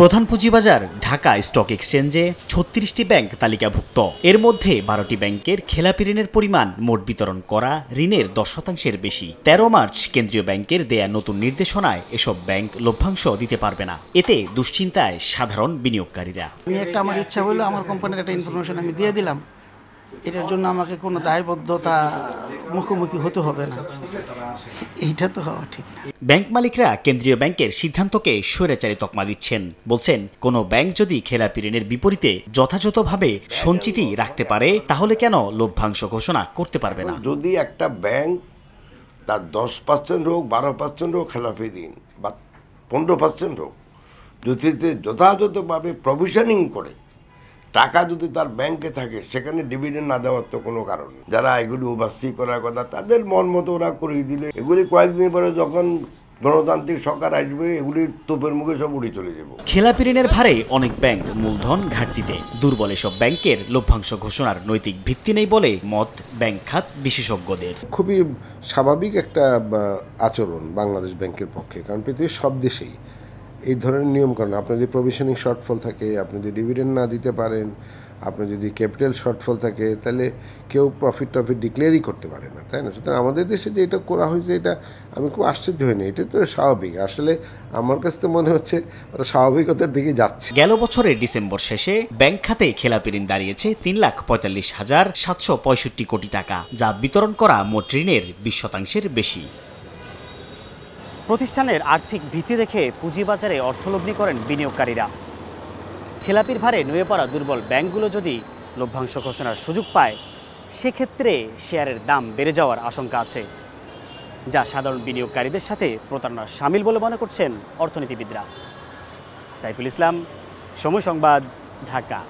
প্রধান পুঁজিবাজার ঢাকা স্টক এক্সচেঞ্জে ৩৬টি ব্যাংক তালিকাভুক্ত। এর মধ্যে ১২টি ব্যাংকের খেলাপি ঋণের পরিমাণ মোট বিতরণ করা ঋণের ১০%-এর বেশি। ১৩ মার্চ কেন্দ্রীয় ব্যাংকের দেয়া নতুন নির্দেশনায় এসব ব্যাংক লভ্যাংশ দিতে পারবে না। এতে দুশ্চিন্তায় সাধারণ বিনিয়োগকারীরা। আমার ইচ্ছা হলো আমার কোম্পানির একটা ইনফরমেশন আমি দিয়ে দিলাম, এটার জন্য আমাকে কোনো দায়বদ্ধতা মুখোমুখি হতে হবে না, এইটা তো হওয়া ঠিক না। ব্যাংক মালিকরা কেন্দ্রীয় ব্যাংকের সিদ্ধান্তকে স্বৈরাচারী তকমা দিচ্ছেন। বলছেন, কোনো ব্যাংক যদি খেলাপি ঋণের বিপরীতে যথাযথভাবে সঞ্চিতি রাখতে পারে তাহলে কেন লভ্যাংশ ঘোষণা করতে পারবে না? যদি একটা ব্যাংক তার 10% হোক, 12% হোক খেলাপি ঋণ বা 15% হোক, যদি যথাযথভাবে প্রভিশনিং করে টাকা যদি তার ব্যাংকে থাকে, সেখানে ডিভিডেন্ড না দেওয়ার তো কোনো কারণ নেই। যারা এগুলি ওভারসি করার কথা তাদের মন মতো ওরা করিয়ে দিলে এগুলি কয়েকদিন পরে যখন গণতান্ত্রিক সরকার আসবে এগুলি তোপের মুখে সব উড়ে চলে যাব। খেলাপি ঋণের ভারে অনেক ব্যাংক মূলধন ঘাটতিতে। দুর্বল এসব ব্যাংকের লভ্যাংশ ঘোষণার নৈতিক ভিত্তি নেই বলে মত ব্যাংক খাত বিশেষজ্ঞদের। খুবই স্বাভাবিক একটা আচরণ বাংলাদেশ ব্যাংকের পক্ষে, কারণ পৃথিবীর সব দেশেই এই ধরনের নিয়মকানুন, আপনার যদি প্রভিশনিং শর্টফল থাকে, আপনি যদি ডিভিডেন্ড না দিতে পারেন, আপনার যদি ক্যাপিটাল শর্টফল থাকে, তাহলে কেউ প্রফিট ডিক্লেয়ারই করতে পারে না, তাই না? সুতরাং আমাদের দেশে যে এটা করা হয়েছে, এটা আমি খুব আশ্চর্য হইনি। এটা তো স্বাভাবিক। আসলে আমার কাছে তো মনে হচ্ছে ওরা স্বাভাবিকতার দিকে যাচ্ছে। গেল বছরের ডিসেম্বর শেষে ব্যাংক খাতে খেলাপি ঋণ দাঁড়িয়েছে ৩,৪৫,৭৬৫ কোটি টাকা, যা বিতরণ করা মোট ঋণের ২০%-এর বেশি। প্রতিষ্ঠানের আর্থিক ভিত্তি দেখে পুঁজিবাজারে অর্থলগ্নি করেন বিনিয়োগকারীরা। খেলাপির ভারে নুয়ে পড়া দুর্বল ব্যাংকগুলো যদি লভ্যাংশ ঘোষণার সুযোগ পায়, সেক্ষেত্রে শেয়ারের দাম বেড়ে যাওয়ার আশঙ্কা আছে, যা সাধারণ বিনিয়োগকারীদের সাথে প্রতারণা শামিল বলে মনে করছেন অর্থনীতিবিদরা। সাইফুল ইসলাম, সময় সংবাদ, ঢাকা।